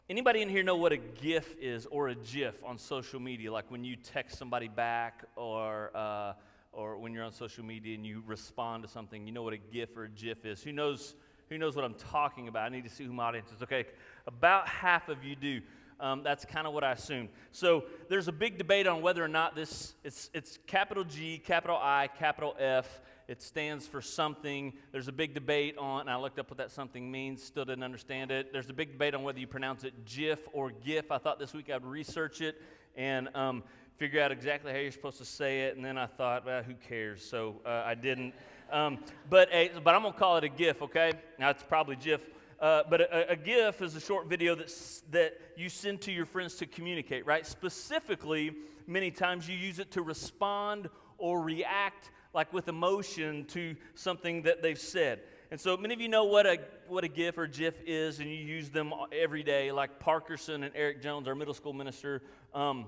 Anybody in here know what a GIF is or a GIF on social media? Like when you text somebody back or when you're on social media and you respond to something, you know what a GIF or a GIF is. Who knows what I'm talking about? I need to see who my audience is. Okay, about half of you do. That's kind of what I assumed. So there's a big debate on whether or not it's capital G, capital I, capital F. It stands for something. There's a big debate on, and I looked up what that something means, still didn't understand it. There's a big debate on whether you pronounce it GIF or GIF. I thought this week I'd research it and figure out exactly how you're supposed to say it, and then I thought, well, who cares? So I didn't. But I'm going to call it a GIF, okay? Now, it's probably GIF. But a GIF is a short video that you send to your friends to communicate, right? Specifically, many times you use it to respond or react like with emotion to something that they've said. And so many of you know what a GIF or GIF is, and you use them every day, like Parkerson and Eric Jones, our middle school minister. That's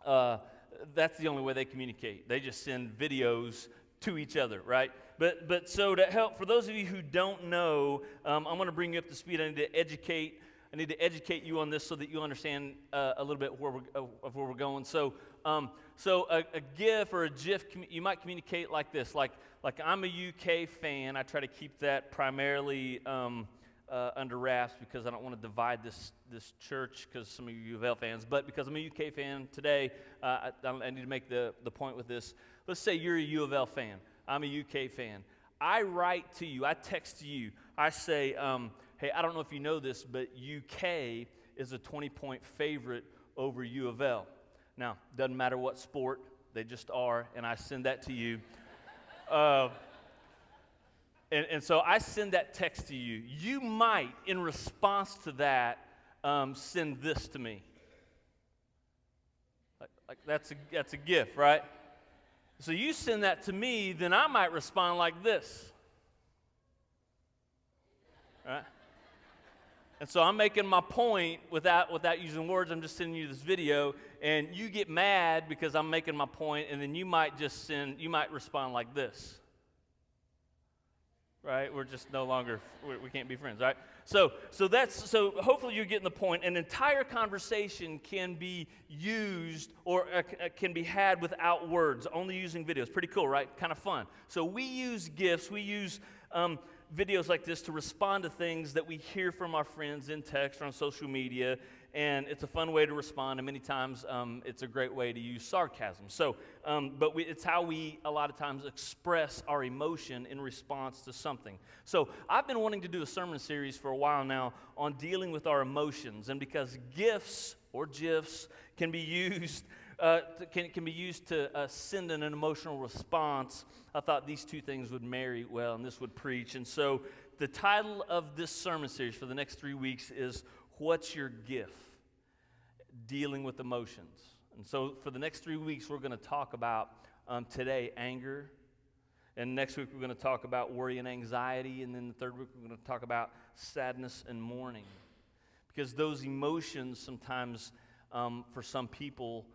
the only way they communicate. They just send videos to each other, right? But so to help, for those of you who don't know, I'm going to bring you up to speed. I need to educate you on this so that you understand a little bit of where we're going. So a GIF or a GIF, you might communicate like this, like I'm a UK fan. I try to keep that primarily under wraps because I don't want to divide this church because some of you U of L fans, but because I'm a UK fan today, I need to make the point with this. Let's say you're a U of L fan. I'm a UK fan. I write to you, I text to you, I say, hey, I don't know if you know this, but UK is a 20-point favorite over U of L. Now, doesn't matter what sport, they just are, and I send that to you. And so I send that text to you. You might, in response to that, send this to me. Like that's a GIF, right? So you send that to me, then I might respond like this. Right? And so I'm making my point without using words. I'm just sending you this video, and you get mad because I'm making my point, and then you might respond like this. Right? We're just no longer, we can't be friends, right? So hopefully you're getting the point. An entire conversation can be used or can be had without words, only using videos. Pretty cool, right? Kind of fun. So we use GIFs, we use videos like this to respond to things that we hear from our friends in text or on social media, and it's a fun way to respond, and many times it's a great way to use sarcasm. So, it's how we a lot of times express our emotion in response to something. So I've been wanting to do a sermon series for a while now on dealing with our emotions, and because GIFs or GIFs can be used can be used to send an emotional response, I thought these two things would marry well, and this would preach. And so the title of this sermon series for the next 3 weeks is, What's Your GIF? Dealing with emotions. And so for the next 3 weeks, we're going to talk about today, anger. And next week, we're going to talk about worry and anxiety. And then the third week, we're going to talk about sadness and mourning. Because those emotions sometimes, for some people,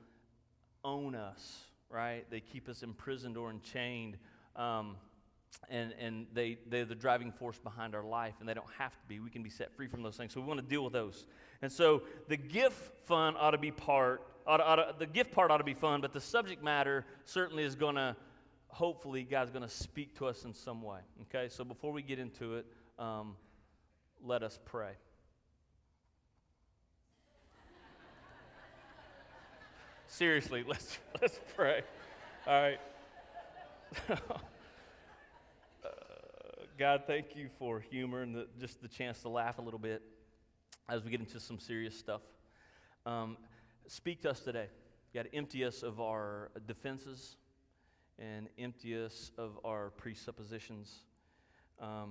own us, right? They keep us imprisoned or enchained, and they're the driving force behind our life, and they don't have to be. We can be set free from those things, so we want to deal with those. And so the GIF fun ought to be the GIF part ought to be fun, but the subject matter certainly is going to, hopefully, God's going to speak to us in some way, okay? So before we get into it, let us pray. Seriously, let's pray. All right. God, thank you for humor and just the chance to laugh a little bit as we get into some serious stuff. Speak to us today. You got to empty us of our defenses and empty us of our presuppositions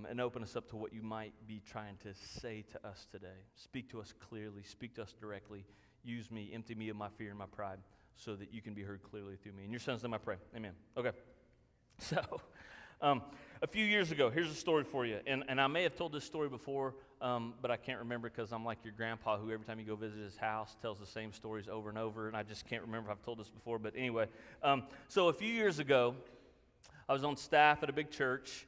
and open us up to what you might be trying to say to us today. Speak to us clearly. Speak to us directly. Use me, empty me of my fear and my pride so that you can be heard clearly through me. In your son's name I pray. Amen. Okay. So, a few years ago, here's a story for you. And I may have told this story before, but I can't remember because I'm like your grandpa who every time you go visit his house tells the same stories over and over, and I just can't remember if I've told this before. But anyway, so a few years ago, I was on staff at a big church,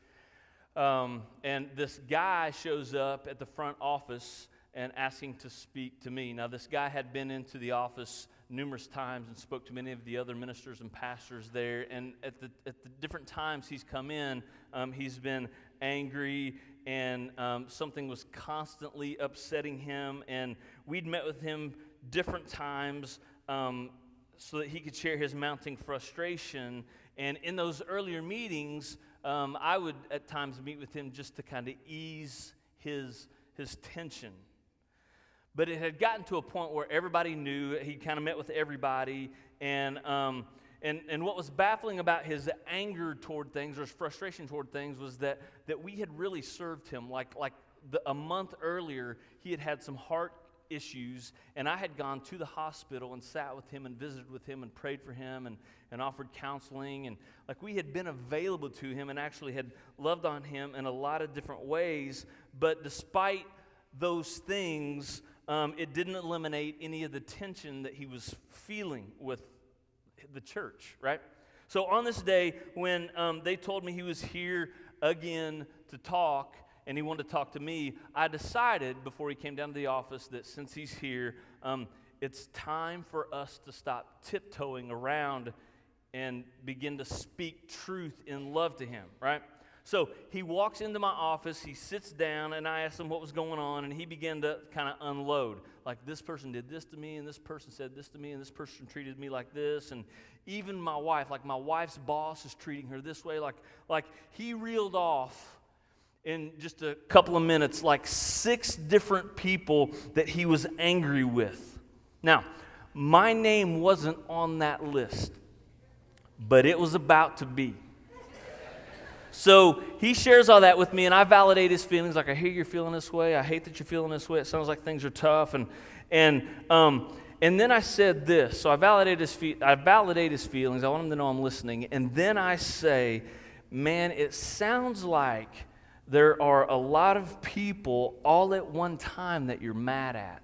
and this guy shows up at the front office and asking to speak to me. Now, this guy had been into the office numerous times and spoke to many of the other ministers and pastors there. And at the different times he's come in, he's been angry, and something was constantly upsetting him. And we'd met with him different times so that he could share his mounting frustration. And in those earlier meetings, I would at times meet with him just to kind of ease his tension. But it had gotten to a point where everybody knew. He kind of met with everybody, and what was baffling about his anger toward things, or his frustration toward things, was that we had really served him. Like a month earlier, he had some heart issues, and I had gone to the hospital and sat with him and visited with him and prayed for him and offered counseling, and like we had been available to him and actually had loved on him in a lot of different ways. But despite those things, it didn't eliminate any of the tension that he was feeling with the church, right? So on this day, when they told me he was here again to talk, and he wanted to talk to me, I decided before he came down to the office that since he's here, it's time for us to stop tiptoeing around and begin to speak truth in love to him, right? So he walks into my office, he sits down, and I asked him what was going on, and he began to kind of unload. Like, this person did this to me, and this person said this to me, and this person treated me like this, and even my wife, like my wife's boss is treating her this way. Like he reeled off in just a couple of minutes like 6 different people that he was angry with. Now, my name wasn't on that list, but it was about to be. So he shares all that with me, and I validate his feelings. Like, I hear you're feeling this way. I hate that you're feeling this way. It sounds like things are tough. And then I said this. So I validate his feelings. I want him to know I'm listening. And then I say, man, it sounds like there are a lot of people all at one time that you're mad at.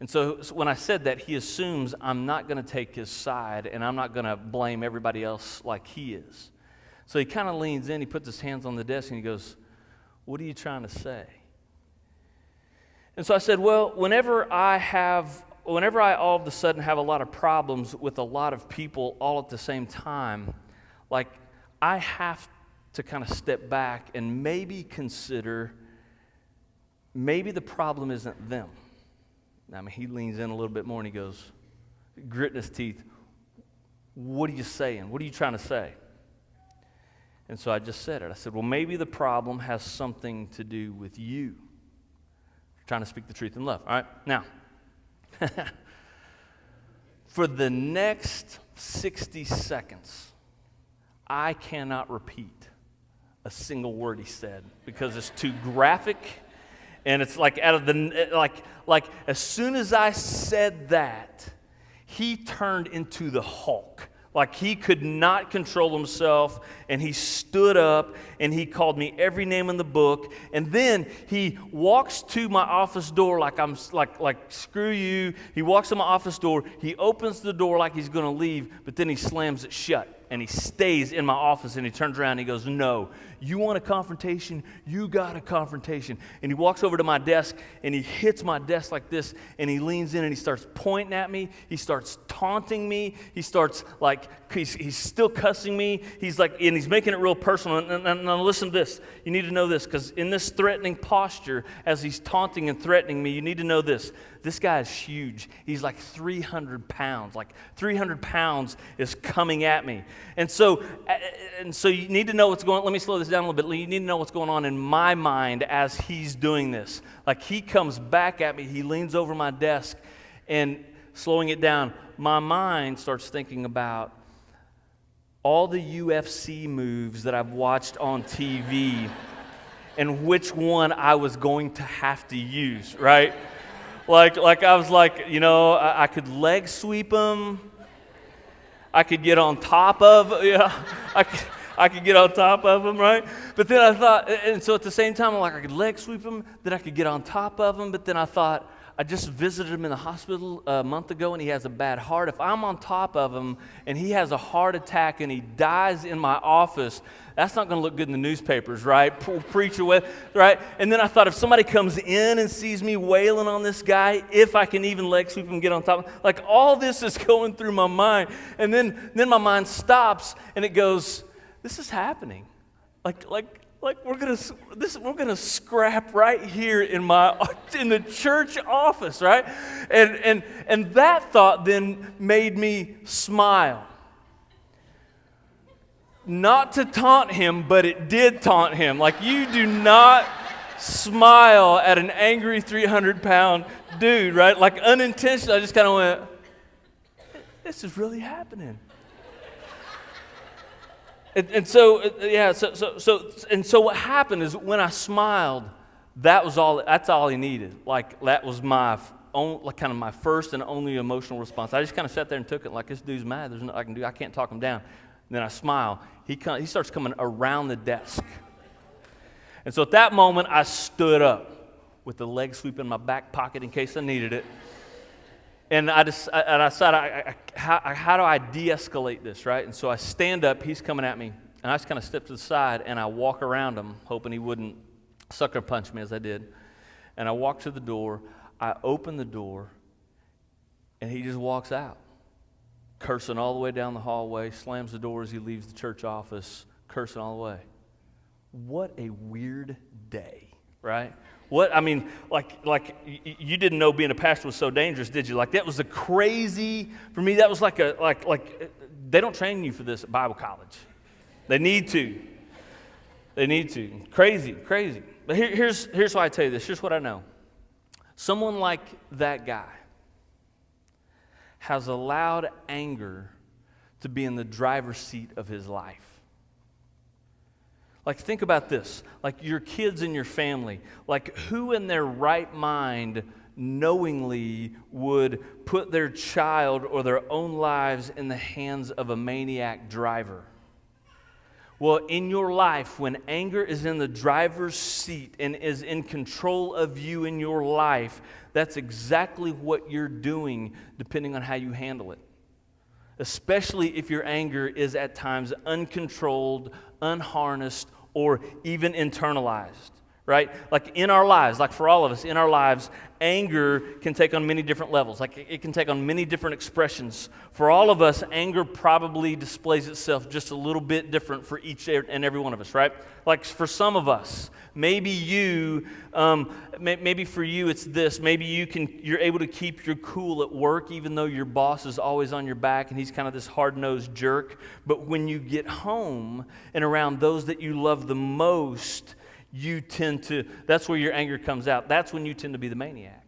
And so when I said that, he assumes I'm not going to take his side, and I'm not going to blame everybody else like he is. So he kind of leans in, he puts his hands on the desk, and he goes, what are you trying to say? And so I said, well, whenever I all of a sudden have a lot of problems with a lot of people all at the same time, like, I have to kind of step back and maybe consider, maybe the problem isn't them. I mean, he leans in a little bit more, and he goes, gritting his teeth, what are you saying? What are you trying to say? And so I just said it. I said, well, maybe the problem has something to do with you. You're trying to speak the truth in love. All right? Now, for the next 60 seconds, I cannot repeat a single word he said because it's too graphic, and it's like out of the, like as soon as I said that, he turned into the Hulk. Like, he could not control himself, and he stood up, and he called me every name in the book, and then he walks to my office door like I'm like screw you. He walks to my office door, he opens the door like he's going to leave, but then he slams it shut, and he stays in my office, and he turns around and he goes, no, you want a confrontation? You got a confrontation. And he walks over to my desk, and he hits my desk like this, and he leans in, and he starts pointing at me. He starts taunting me. He starts, like, he's still cussing me. He's like, and he's making it real personal. And listen to this. You need to know this, because in this threatening posture, as he's taunting and threatening me, you need to know this. This guy is huge. He's like 300 pounds. Like 300 pounds is coming at me. And so you need to know what's going on. Let me slow this down a little bit. You need to know what's going on in my mind as he's doing this. Like, he comes back at me. He leans over my desk, and slowing it down, my mind starts thinking about all the UFC moves that I've watched on TV and which one I was going to have to use, right? Like I was like, you know, I could leg sweep him. I could get on top of, I could get on top of him, right? But then I thought, and so at the same time, I'm like, I could leg sweep him, then I could get on top of him, but then I thought, I just visited him in the hospital a month ago, and he has a bad heart. If I'm on top of him and he has a heart attack and he dies in my office, that's not going to look good in the newspapers, right? Preacher with, right? And then I thought, if somebody comes in and sees me wailing on this guy, if I can even leg sweep and get on top, like all this is going through my mind. And then my mind stops and it goes, this is happening. Like we're gonna scrap right here in the church office, right? And that thought then made me smile. Not to taunt him, but it did taunt him. Like, you do not smile at an angry 300-pound dude, right? Like, unintentionally, I just kind of went, this is really happening. So what happened is, when I smiled, that's all he needed. Like, that was my first and only emotional response. I just kind of sat there and took it like, this dude's mad. There's nothing I can do. I can't talk him down. And then I smile. He starts coming around the desk. And so at that moment, I stood up with the leg sweep in my back pocket in case I needed it. And I decided, how do I de-escalate this, right? And so I stand up. He's coming at me. And I just kind of step to the side, and I walk around him, hoping he wouldn't sucker punch me as I did. And I walk to the door. I open the door, and he just walks out, cursing all the way down the hallway, slams the door as he leaves the church office, cursing all the way. What a weird day, right? You didn't know being a pastor was so dangerous, did you? Like, that was for me, that was like they don't train you for this at Bible college. They need to. Crazy. But here's why I tell you this. Here's what I know. Someone like that guy has allowed anger to be in the driver's seat of his life. Like, think about this. Like, your kids and your family. Like, who in their right mind knowingly would put their child or their own lives in the hands of a maniac driver? Well, in your life, when anger is in the driver's seat and is in control of you in your life, that's exactly what you're doing, depending on how you handle it. Especially if your anger is at times uncontrolled, unharnessed, or even internalized, right? Like, in our lives, like for all of us, in our lives, anger can take on many different levels. Like, it can take on many different expressions. For all of us, anger probably displays itself just a little bit different for each and every one of us, right? Like, for some of us, maybe for you it's this. Maybe you're able to keep your cool at work even though your boss is always on your back and he's kind of this hard-nosed jerk. But when you get home and around those that you love the most, that's where your anger comes out. That's when you tend to be the maniac.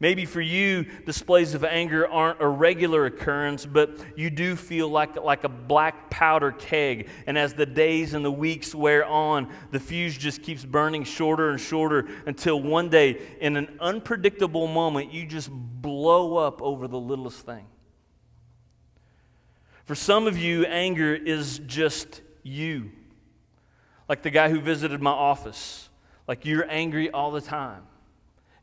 Maybe for you, displays of anger aren't a regular occurrence, but you do feel like a black powder keg. And as the days and the weeks wear on, the fuse just keeps burning shorter and shorter until one day, in an unpredictable moment, you just blow up over the littlest thing. For some of you, anger is just you. Like the guy who visited my office. Like, you're angry all the time.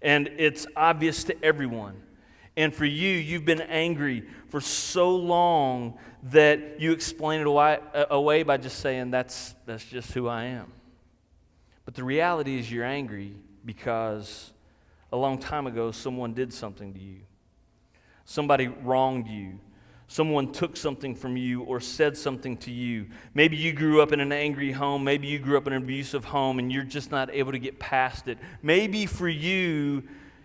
And it's obvious to everyone. And for you, you've been angry for so long that you explain it away by just saying, that's just who I am. But the reality is, you're angry because a long time ago, someone did something to you. Somebody wronged you. Someone took something from you or said something to you. Maybe you grew up in an angry home. Maybe you grew up in an abusive home and you're just not able to get past it. Maybe for you,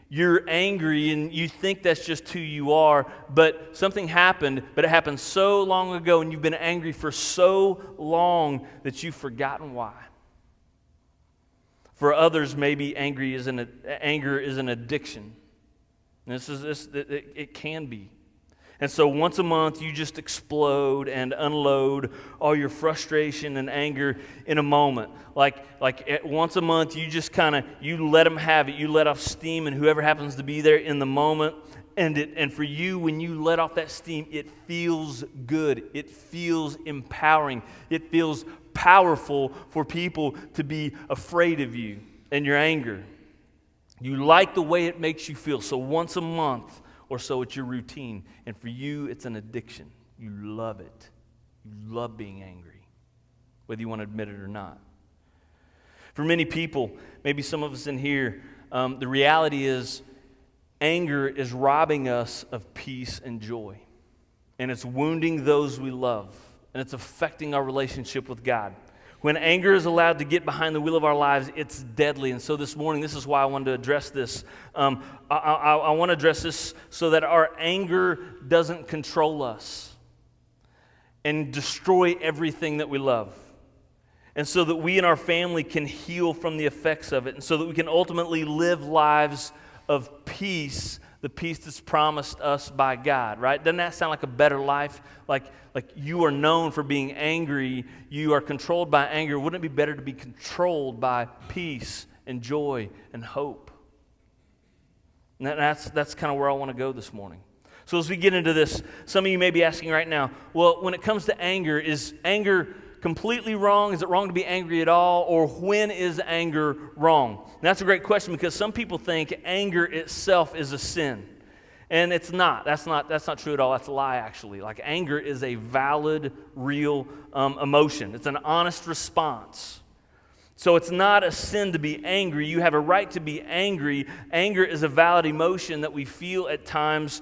you're angry and you think that's just who you are, but something happened, but it happened so long ago and you've been angry for so long that you've forgotten why. For others, maybe anger is an addiction. And it can be. And so once a month, you just explode and unload all your frustration and anger in a moment. Like once a month, you just you let them have it. You let off steam, and whoever happens to be there in the moment. And for you, when you let off that steam, it feels good. It feels empowering. It feels powerful for people to be afraid of you and your anger. You like the way it makes you feel. So once a month or so, it's your routine. And for you, it's an addiction. You love it. You love being angry, whether you want to admit it or not. For many people, maybe some of us in here, the reality is anger is robbing us of peace and joy. And it's wounding those we love. And it's affecting our relationship with God. When anger is allowed to get behind the wheel of our lives, it's deadly. And so this morning, this is why I wanted to address this. I want to address this so that our anger doesn't control us and destroy everything that we love. And so that we and our family can heal from the effects of it. And so that we can ultimately live lives of peace, the peace that's promised us by God, right? Doesn't that sound like a better life? Like you are known for being angry, you are controlled by anger. Wouldn't it be better to be controlled by peace and joy and hope? And that's kind of where I want to go this morning. So as we get into this, some of you may be asking right now, well, when it comes to anger, is anger completely wrong? Is it wrong to be angry at all? Or when is anger wrong? And that's a great question because some people think anger itself is a sin. And it's not. That's not true at all. That's a lie, actually. Like, anger is a valid, real emotion. It's an honest response. So it's not a sin to be angry. You have a right to be angry. Anger is a valid emotion that we feel at times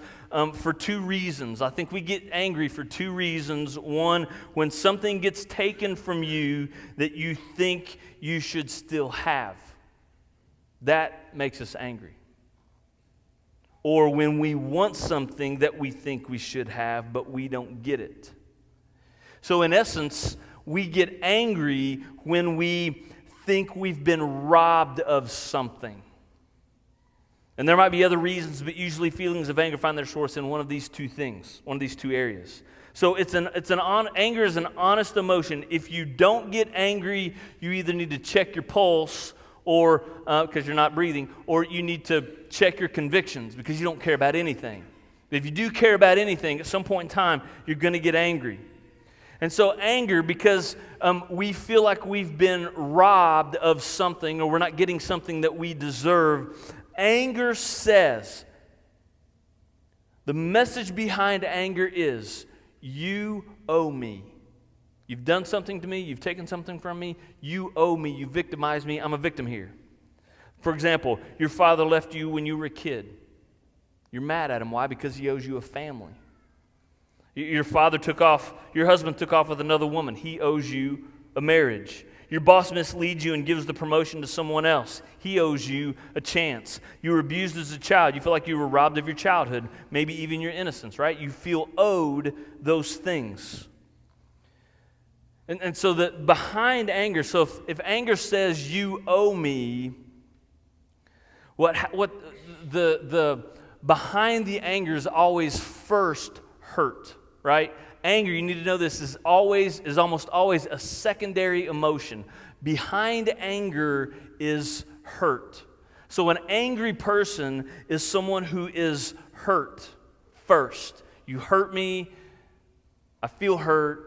for two reasons. I think we get angry for two reasons. One, when something gets taken from you that you think you should still have. That makes us angry. Or when we want something that we think we should have, but we don't get it. So in essence, we get angry when we think we've been robbed of something. And there might be other reasons, but usually feelings of anger find their source in one of these two things, one of these two areas. So anger is an honest emotion. If you don't get angry, you either need to check your pulse, or because you're not breathing, or you need to check your convictions because you don't care about anything. If you do care about anything, at some point in time, you're going to get angry. And so anger, because we feel like we've been robbed of something or we're not getting something that we deserve, anger says, the message behind anger is, you owe me. You've done something to me. You've taken something from me. You owe me. You victimized me. I'm a victim here. For example, your father left you when you were a kid. You're mad at him. Why? Because he owes you a family. Your husband took off with another woman. He owes you a marriage. Your boss misleads you and gives the promotion to someone else. He owes you a chance. You were abused as a child. You feel like you were robbed of your childhood, maybe even your innocence, right? You feel owed those things. And so that behind anger, so if anger says you owe me, what the behind the anger is always first hurt, right? Anger, you need to know this, is almost always a secondary emotion. Behind anger is hurt. So an angry person is someone who is hurt first. You hurt me, I feel hurt.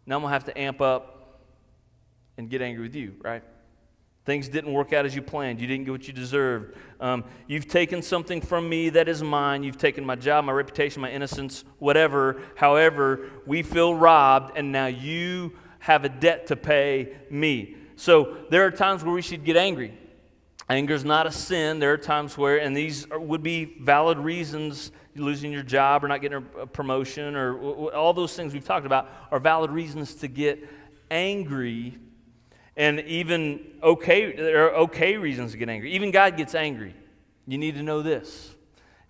Now I'm going to have to amp up and get angry with you, right? Things didn't work out as you planned. You didn't get what you deserved. You've taken something from me that is mine. You've taken my job, my reputation, my innocence, whatever. However, we feel robbed, and now you have a debt to pay me. So there are times where we should get angry. Anger is not a sin. There are times where, and these would be valid reasons, losing your job or not getting a promotion or all those things we've talked about are valid reasons to get angry, and even there are okay reasons to get angry. Even God gets angry. You need to know this.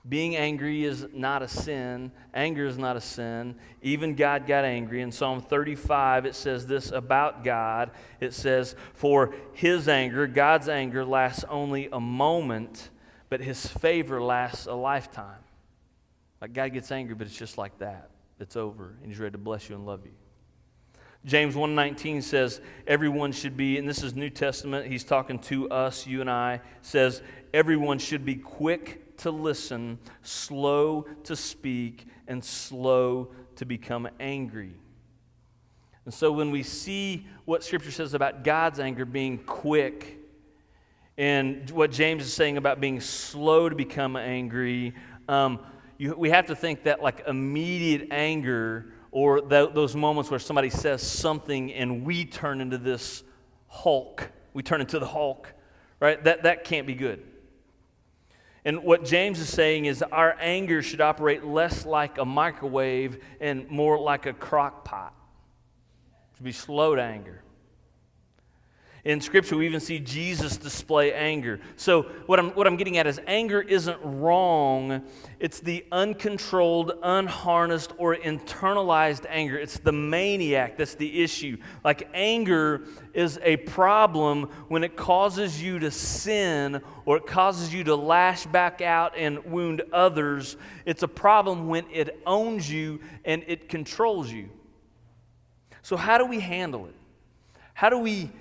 Being angry is not a sin. Anger is not a sin. Even God got angry. In Psalm 35, it says this about God. It says, for his anger, God's anger, lasts only a moment, but his favor lasts a lifetime. Like, God gets angry, but it's just like that. It's over, and he's ready to bless you and love you. James 1:19 says, everyone should be, and this is New Testament, he's talking to us, you and I, says, everyone should be quick to listen, slow to speak, and slow to become angry. And so when we see what Scripture says about God's anger being quick, And what James is saying about being slow to become angry, we have to think that like immediate anger or those moments where somebody says something and we turn into this Hulk. We turn into the Hulk, right? That can't be good. And what James is saying is our anger should operate less like a microwave and more like a crock pot. It should be slow to anger. In Scripture, we even see Jesus display anger. So what I'm getting at is anger isn't wrong. It's the uncontrolled, unharnessed, or internalized anger. It's the maniac that's the issue. Like anger is a problem when it causes you to sin or it causes you to lash back out and wound others. It's a problem when it owns you and it controls you. So how do we handle it? How do we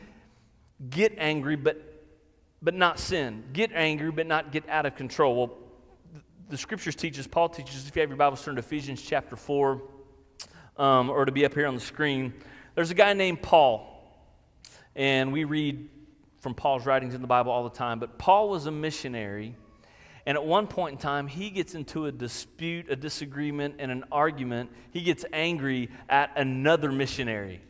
get angry but not sin? Get angry but not get out of control. Well, the Scriptures teaches, Paul teaches, if you have your Bibles, turn to Ephesians chapter 4, or to be up here on the screen. There's a guy named Paul, and we read from Paul's writings in the Bible all the time, but Paul was a missionary, and at one point in time, he gets into a dispute, a disagreement, and an argument. He gets angry at another missionary.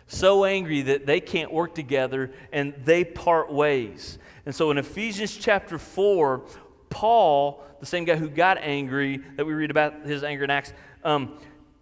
So angry that they can't work together and they part ways. And so in Ephesians chapter 4, Paul, the same guy who got angry, that we read about his anger in Acts,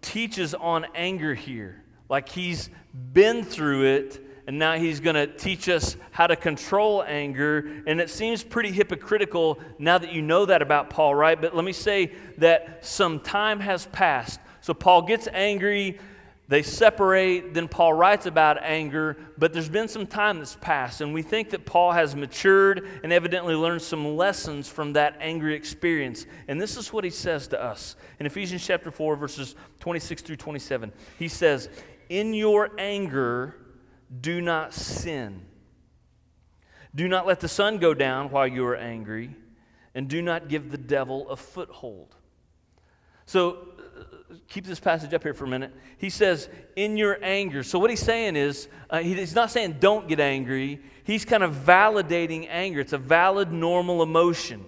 teaches on anger here. Like he's been through it, and now he's going to teach us how to control anger. And it seems pretty hypocritical now that you know that about Paul, right? But let me say that some time has passed. So Paul gets angry. They separate, then Paul writes about anger, but there's been some time that's passed, and we think that Paul has matured and evidently learned some lessons from that angry experience. And this is what he says to us. In Ephesians chapter 4, verses 26 through 27, he says, "In your anger, do not sin. Do not let the sun go down while you are angry, and do not give the devil a foothold." So, keep this passage up here for a minute. He says, in your anger. So what he's saying is, he's not saying don't get angry. He's kind of validating anger. It's a valid, normal emotion.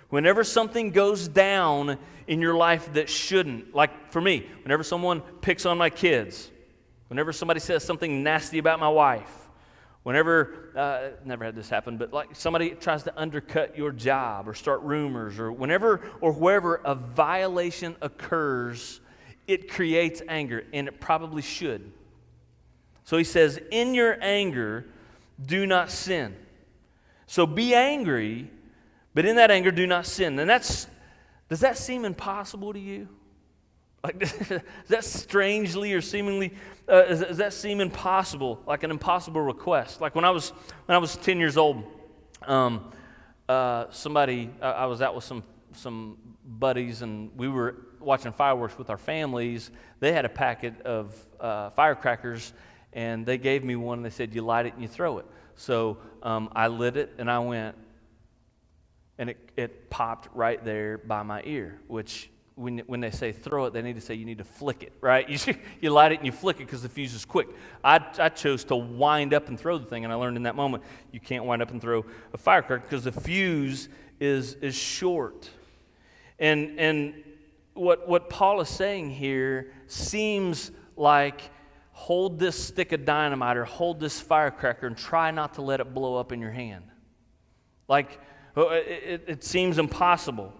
Whenever something goes down in your life that shouldn't, like for me, whenever someone picks on my kids, whenever somebody says something nasty about my wife, whenever, never had this happen, but like somebody tries to undercut your job or start rumors, or whenever or wherever a violation occurs, it creates anger, and it probably should. So he says, in your anger, do not sin. So be angry, but in that anger, do not sin. And does that seem impossible to you? Like, does that strangely or seemingly, does that seem impossible, like an impossible request? Like when I was 10 years old, I was out with some buddies, and we were watching fireworks with our families. They had a packet of firecrackers, and they gave me one, and they said, you light it and you throw it. So I lit it, and I went, and it popped right there by my ear, which when they say throw it, they need to say you need to flick it, right? You light it and you flick it because the fuse is quick. I chose to wind up and throw the thing, and I learned in that moment you can't wind up and throw a firecracker because the fuse is short. And what Paul is saying here seems like hold this stick of dynamite or hold this firecracker and try not to let it blow up in your hand. Like it seems impossible.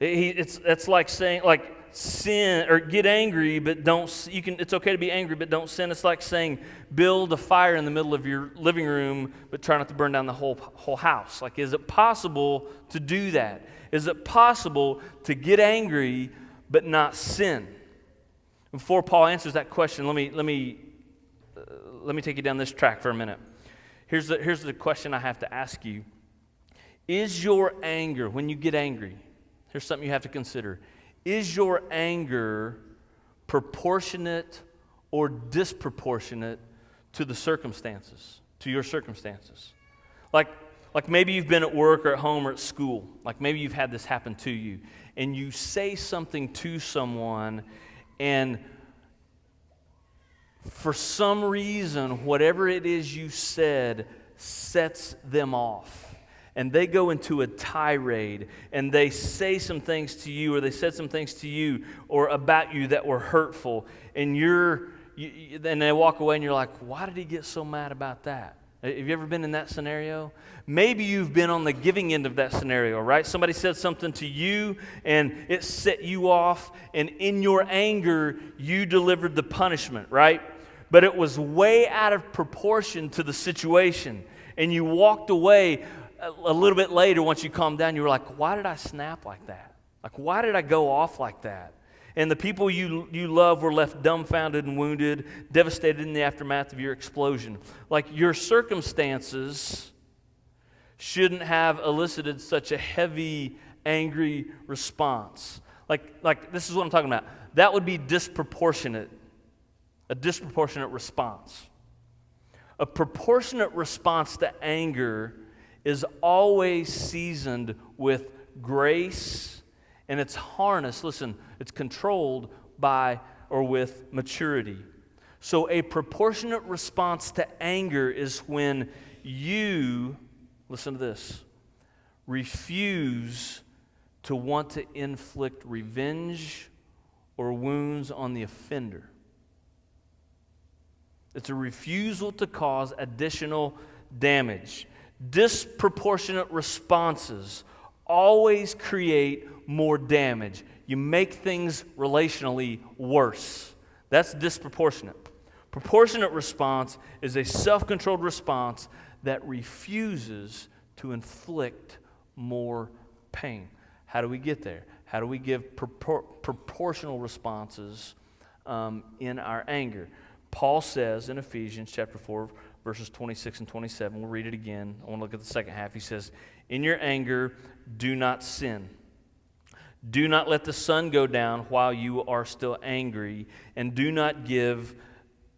It's like saying, like, sin or get angry, but don't. It's okay to be angry, but don't sin. It's like saying build a fire in the middle of your living room, but try not to burn down the whole house. Like, is it possible to do that? Is it possible to get angry but not sin? Before Paul answers that question, let me take you down this track for a minute. Here's the question I have to ask you. Is your anger, when you get angry, here's something you have to consider. Is your anger proportionate or disproportionate to the circumstances, to your circumstances? Like maybe you've been at work or at home or at school. Like maybe you've had this happen to you, and you say something to someone, and for some reason, whatever it is you said sets them off. and they go into a tirade, and they say some things to you, or they said some things to you or about you that were hurtful, and then they walk away and you're like, why did he get so mad about that? Have you ever been in that scenario? Maybe you've been on the giving end of that scenario, right? Somebody said something to you and it set you off, and in your anger, you delivered the punishment, right? But it was way out of proportion to the situation, and you walked away a little bit later once you calmed down. You were like, why did I snap like that? Like, why did I go off like that? And the people you love were left dumbfounded and wounded, devastated in the aftermath of your explosion. Like, your circumstances shouldn't have elicited such a heavy, angry response. Like this is what I'm talking about. That would be disproportionate, a disproportionate response. A proportionate response to anger is always seasoned with grace, and it's harnessed, listen, it's controlled by or with maturity. So a proportionate response to anger is when you, listen to this, refuse to want to inflict revenge or wounds on the offender. It's a refusal to cause additional damage. Disproportionate responses always create more damage. You make things relationally worse. That's disproportionate. Proportionate response is a self-controlled response that refuses to inflict more pain. How do we get there? How do we give proportional responses in our anger? Paul says in Ephesians chapter 4, verses 26 and 27, we'll read it again. I want to look at the second half. He says, in your anger, do not sin. Do not let the sun go down while you are still angry, and do not give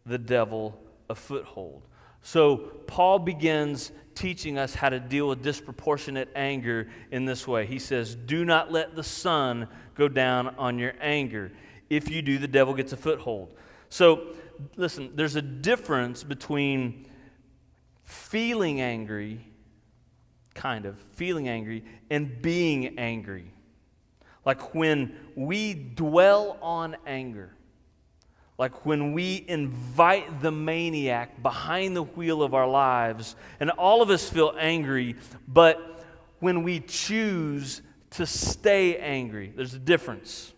the devil a foothold. So Paul begins teaching us how to deal with disproportionate anger in this way. He says, do not let the sun go down on your anger. If you do, the devil gets a foothold. So listen, there's a difference between feeling angry, and being angry. Like when we dwell on anger, like when we invite the maniac behind the wheel of our lives, and all of us feel angry, but when we choose to stay angry, there's a difference.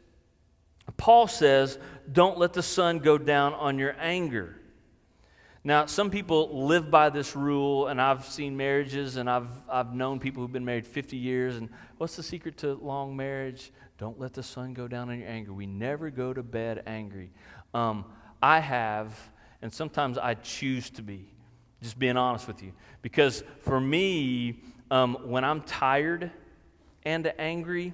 Paul says, don't let the sun go down on your anger. Now, some people live by this rule, and I've seen marriages, and I've known people who've been married 50 years, and what's the secret to long marriage? Don't let the sun go down on your anger. We never go to bed angry. I have, and sometimes I choose to be, just being honest with you. Because for me, when I'm tired and angry,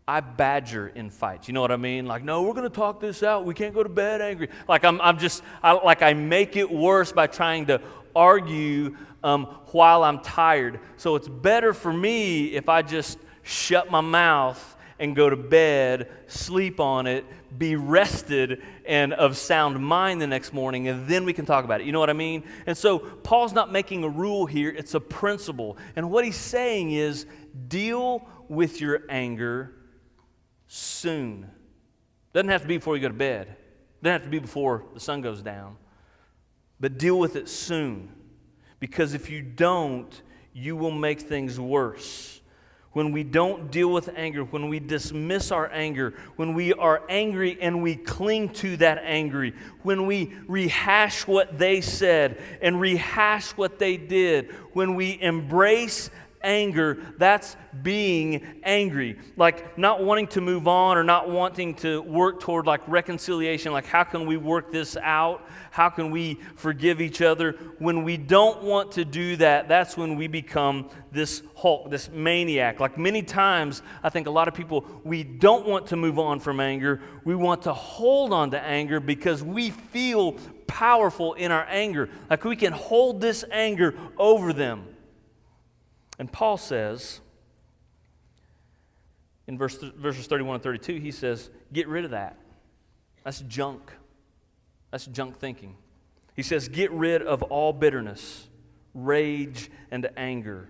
I badger in fights. You know what I mean? Like, no, we're going to talk this out. We can't go to bed angry. Like I make it worse by trying to argue while I'm tired. So it's better for me if I just shut my mouth and go to bed, sleep on it, be rested and of sound mind the next morning, and then we can talk about it. You know what I mean? And so Paul's not making a rule here. It's a principle. And what he's saying is, deal with your anger soon. Doesn't have to be before you go to bed. Doesn't have to be before the sun goes down. But deal with it soon. Because if you don't, you will make things worse. When we don't deal with anger, when we dismiss our anger, when we are angry and we cling to that anger, when we rehash what they said and rehash what they did, when we embrace anger, that's being angry. Like not wanting to move on or not wanting to work toward like reconciliation, like how can we work this out? How can we forgive each other? When we don't want to do that, that's when we become this Hulk, this maniac. Like many times, I think a lot of people, we don't want to move on from anger. We want to hold on to anger because we feel powerful in our anger. Like we can hold this anger over them. And Paul says, in verses 31 and 32, he says, get rid of that. That's junk. That's junk thinking. He says, get rid of all bitterness, rage, and anger,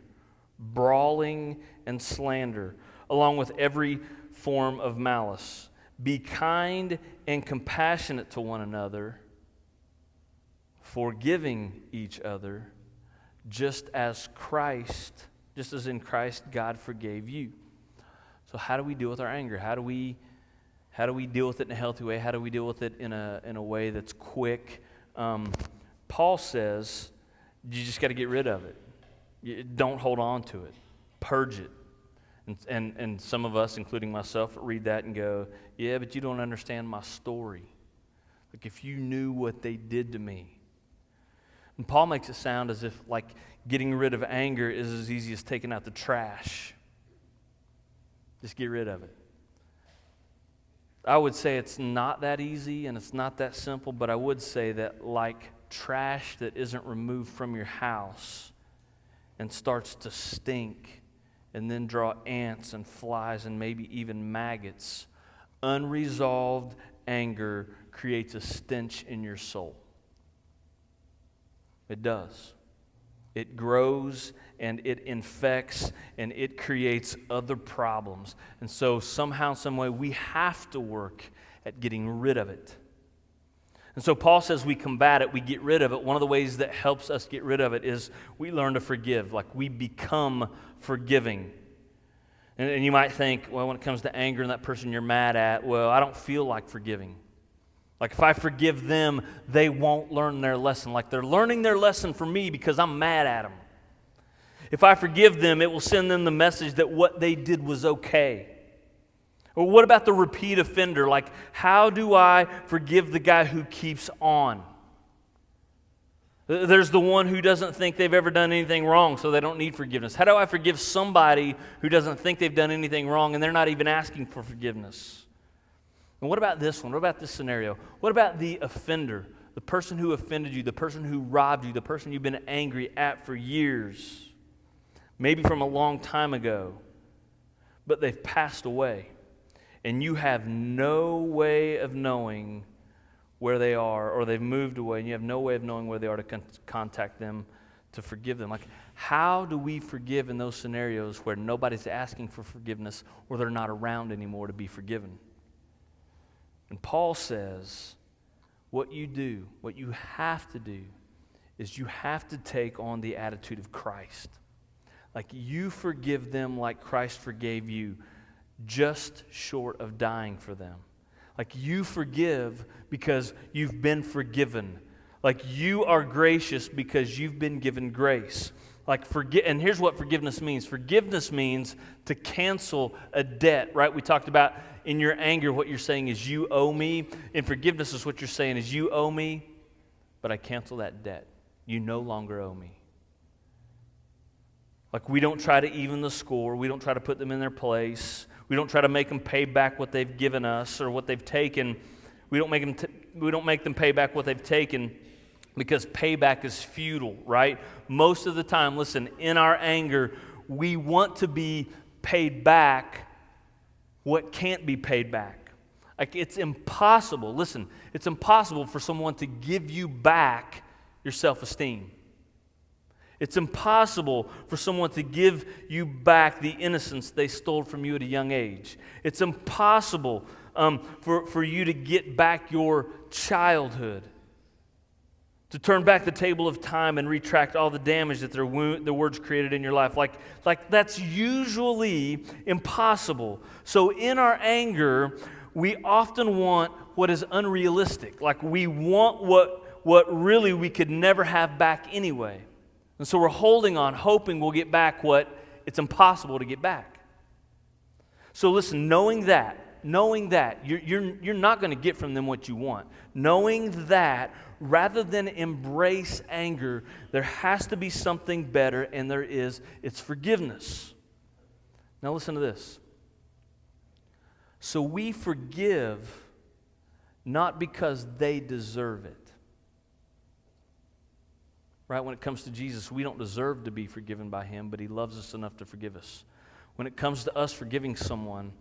brawling, and slander, along with every form of malice. Be kind and compassionate to one another, forgiving each other, just as in Christ God forgave you. So how do we deal with our anger? How do we deal with it in a healthy way? How do we deal with it in a way that's quick? Paul says you just got to get rid of it. Don't hold on to it. Purge it. And some of us, including myself, read that and go, yeah, but you don't understand my story. Like if you knew what they did to me. And Paul makes it sound as if like getting rid of anger is as easy as taking out the trash. Just get rid of it. I would say it's not that easy and it's not that simple, but I would say that like trash that isn't removed from your house and starts to stink and then draw ants and flies and maybe even maggots, unresolved anger creates a stench in your soul. It does. It grows and it infects and it creates other problems. And so somehow, some way, we have to work at getting rid of it. And so Paul says we combat it, we get rid of it. One of the ways that helps us get rid of it is we learn to forgive, like we become forgiving. And you might think, well, when it comes to anger and that person you're mad at, well, I don't feel like forgiving. Like if I forgive them, they won't learn their lesson. Like they're learning their lesson for me because I'm mad at them. If I forgive them, it will send them the message that what they did was okay. Or what about the repeat offender? Like, how do I forgive the guy who keeps on? There's the one who doesn't think they've ever done anything wrong, so they don't need forgiveness. How do I forgive somebody who doesn't think they've done anything wrong and they're not even asking for forgiveness? And what about this one? What about this scenario? What about the offender? The person who offended you, the person who robbed you, the person you've been angry at for years, maybe from a long time ago, but they've passed away. And you have no way of knowing where they are, or they've moved away, and you have no way of knowing where they are to contact them to forgive them. Like, how do we forgive in those scenarios where nobody's asking for forgiveness or they're not around anymore to be forgiven? And Paul says, what you do, what you have to do, is you have to take on the attitude of Christ. Like, you forgive them like Christ forgave you, just short of dying for them. Like you forgive because you've been forgiven. Like you are gracious because you've been given grace. Like and here's what forgiveness means. Forgiveness means to cancel a debt, right? We talked about in your anger what you're saying is you owe me. In forgiveness is what you're saying is you owe me, but I cancel that debt. You no longer owe me. Like we don't try to even the score. We don't try to put them in their place. We don't try to make them pay back what they've given us or what they've taken. We don't make them pay back what they've taken because payback is futile, right? Most of the time, listen, in our anger, we want to be paid back what can't be paid back. Like it's impossible, listen, it's impossible for someone to give you back your self-esteem. It's impossible for someone to give you back the innocence they stole from you at a young age. It's impossible for you to get back your childhood, to turn back the table of time and retract all the damage that the words created in your life. Like that's usually impossible. So in our anger, we often want what is unrealistic. Like we want what really we could never have back anyway. And so we're holding on, hoping we'll get back what it's impossible to get back. So listen, knowing that you're not going to get from them what you want. Knowing that, rather than embrace anger, there has to be something better, and there is. It's forgiveness. Now listen to this. So we forgive not because they deserve it. Right? When it comes to Jesus, we don't deserve to be forgiven by him, but he loves us enough to forgive us. When it comes to us forgiving someone,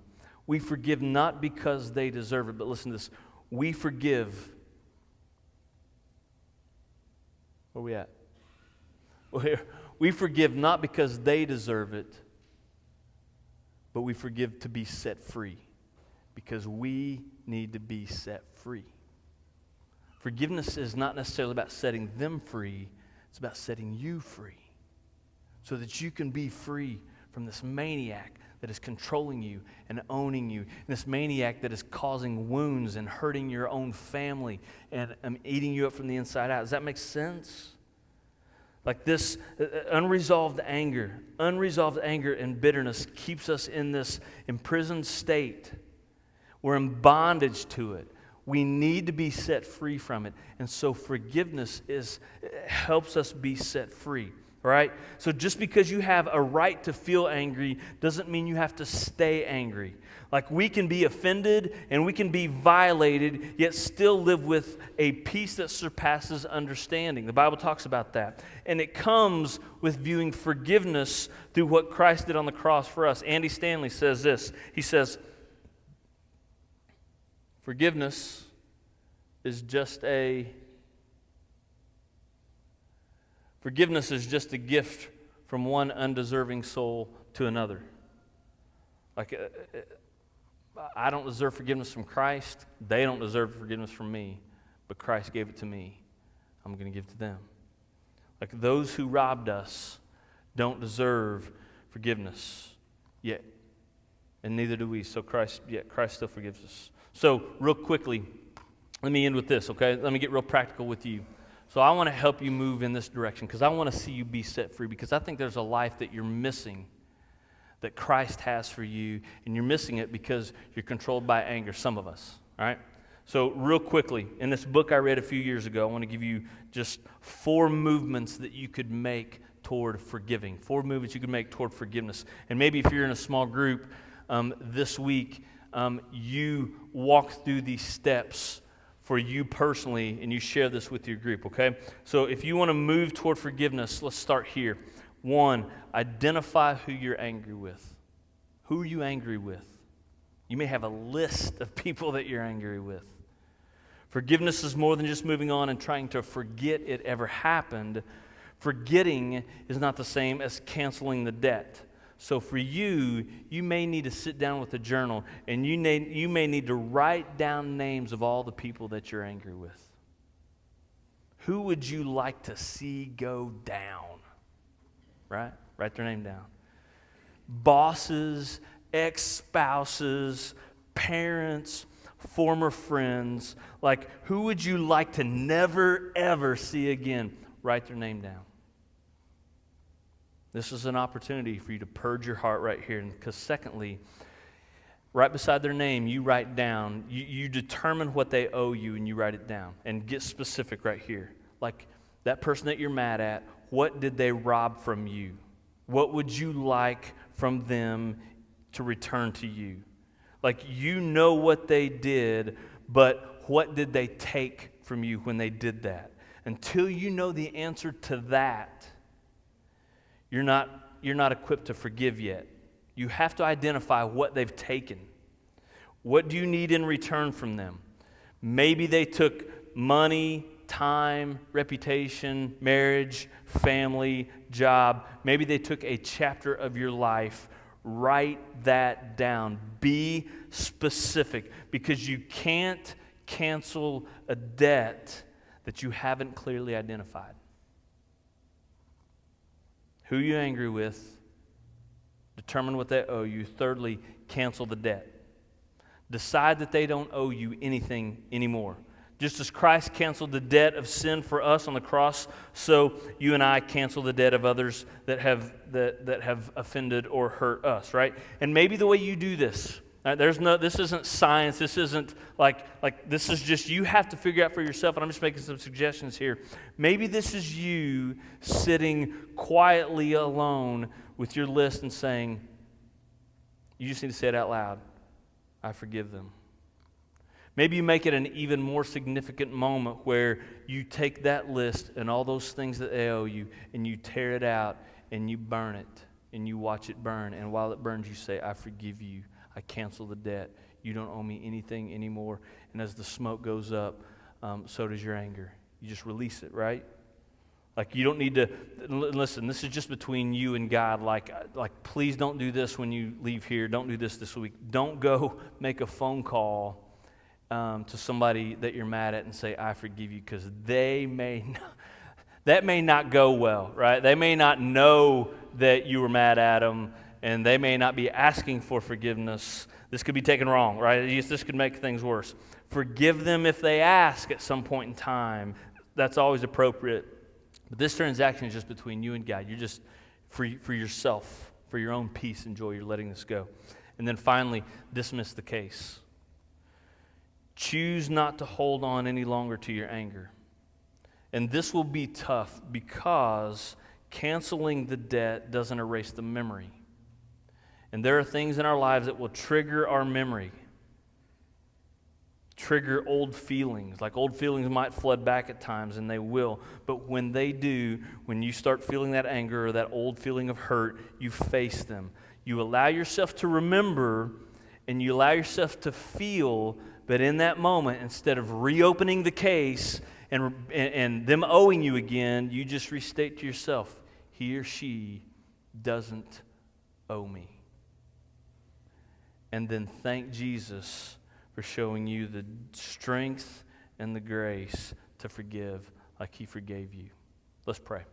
we forgive not because they deserve it, but listen to this. We forgive. Where are we at? We forgive not because they deserve it, but we forgive to be set free because we need to be set free. Forgiveness is not necessarily about setting them free. It's about setting you free so that you can be free from this maniac that is controlling you and owning you, and this maniac that is causing wounds and hurting your own family and eating you up from the inside out. Does that make sense? Like this unresolved anger and bitterness keeps us in this imprisoned state. We're in bondage to it. We need to be set free from it. And so forgiveness helps us be set free. Right? So just because you have a right to feel angry doesn't mean you have to stay angry. Like we can be offended and we can be violated, yet still live with a peace that surpasses understanding. The Bible talks about that. And it comes with viewing forgiveness through what Christ did on the cross for us. Andy Stanley says this. He says, forgiveness is just a gift from one undeserving soul to another. Like, I don't deserve forgiveness from Christ. They don't deserve forgiveness from me. But Christ gave it to me. I'm going to give it to them. Like, those who robbed us don't deserve forgiveness yet. And neither do we. So Christ still forgives us. So, real quickly, let me end with this, okay? Let me get real practical with you. So I want to help you move in this direction because I want to see you be set free because I think there's a life that you're missing that Christ has for you, and you're missing it because you're controlled by anger, some of us, all right? So real quickly, in this book I read a few years ago, I want to give you just 4 movements that you could make toward forgiving, 4 movements you could make toward forgiveness. And maybe if you're in a small group this week, you walk through these steps for you personally, and you share this with your group, okay? So if you want to move toward forgiveness, let's start here. 1, identify who you're angry with. Who are you angry with? You may have a list of people that you're angry with. Forgiveness is more than just moving on and trying to forget it ever happened. Forgetting is not the same as canceling the debt. So for you, you may need to sit down with a journal and you may need to write down names of all the people that you're angry with. Who would you like to see go down? Right? Write their name down. Bosses, ex-spouses, parents, former friends. Like, who would you like to never, ever see again? Write their name down. This is an opportunity for you to purge your heart right here. Because secondly, right beside their name, you write down, you determine what they owe you and you write it down. And get specific right here. Like that person that you're mad at, what did they rob from you? What would you like from them to return to you? Like you know what they did, but what did they take from you when they did that? Until you know the answer to that, you're not equipped to forgive yet. You have to identify what they've taken. What do you need in return from them? Maybe they took money, time, reputation, marriage, family, job. Maybe they took a chapter of your life. Write that down. Be specific because you can't cancel a debt that you haven't clearly identified. Who you're angry with, determine what they owe you. Thirdly, cancel the debt. Decide that they don't owe you anything anymore. Just as Christ canceled the debt of sin for us on the cross, so you and I cancel the debt of others that have offended or hurt us, right? And maybe the way you do this, this isn't science. This isn't like this is just you have to figure out for yourself. And I'm just making some suggestions here. Maybe this is you sitting quietly alone with your list and saying, you just need to say it out loud. I forgive them. Maybe you make it an even more significant moment where you take that list and all those things that they owe you and you tear it out and you burn it and you watch it burn. And while it burns, you say, I forgive you. I cancel the debt. You don't owe me anything anymore. And as the smoke goes up, so does your anger. You just release it, right? Like, you don't need to, listen, this is just between you and God. Like, please don't do this when you leave here. Don't do this week. Don't go make a phone call to somebody that you're mad at and say, I forgive you, because that may not go well, right? They may not know that you were mad at them, and they may not be asking for forgiveness. This could be taken wrong, right? This could make things worse. Forgive them if they ask at some point in time. That's always appropriate. But this transaction is just between you and God. You're just, for yourself, for your own peace and joy, you're letting this go. And then finally, dismiss the case. Choose not to hold on any longer to your anger. And this will be tough because canceling the debt doesn't erase the memory. And there are things in our lives that will trigger our memory. Trigger old feelings. Like, old feelings might flood back at times, and they will. But when they do, when you start feeling that anger or that old feeling of hurt, you face them. You allow yourself to remember, and you allow yourself to feel, but in that moment, instead of reopening the case and them owing you again, you just restate to yourself, he or she doesn't owe me. And then thank Jesus for showing you the strength and the grace to forgive like he forgave you. Let's pray.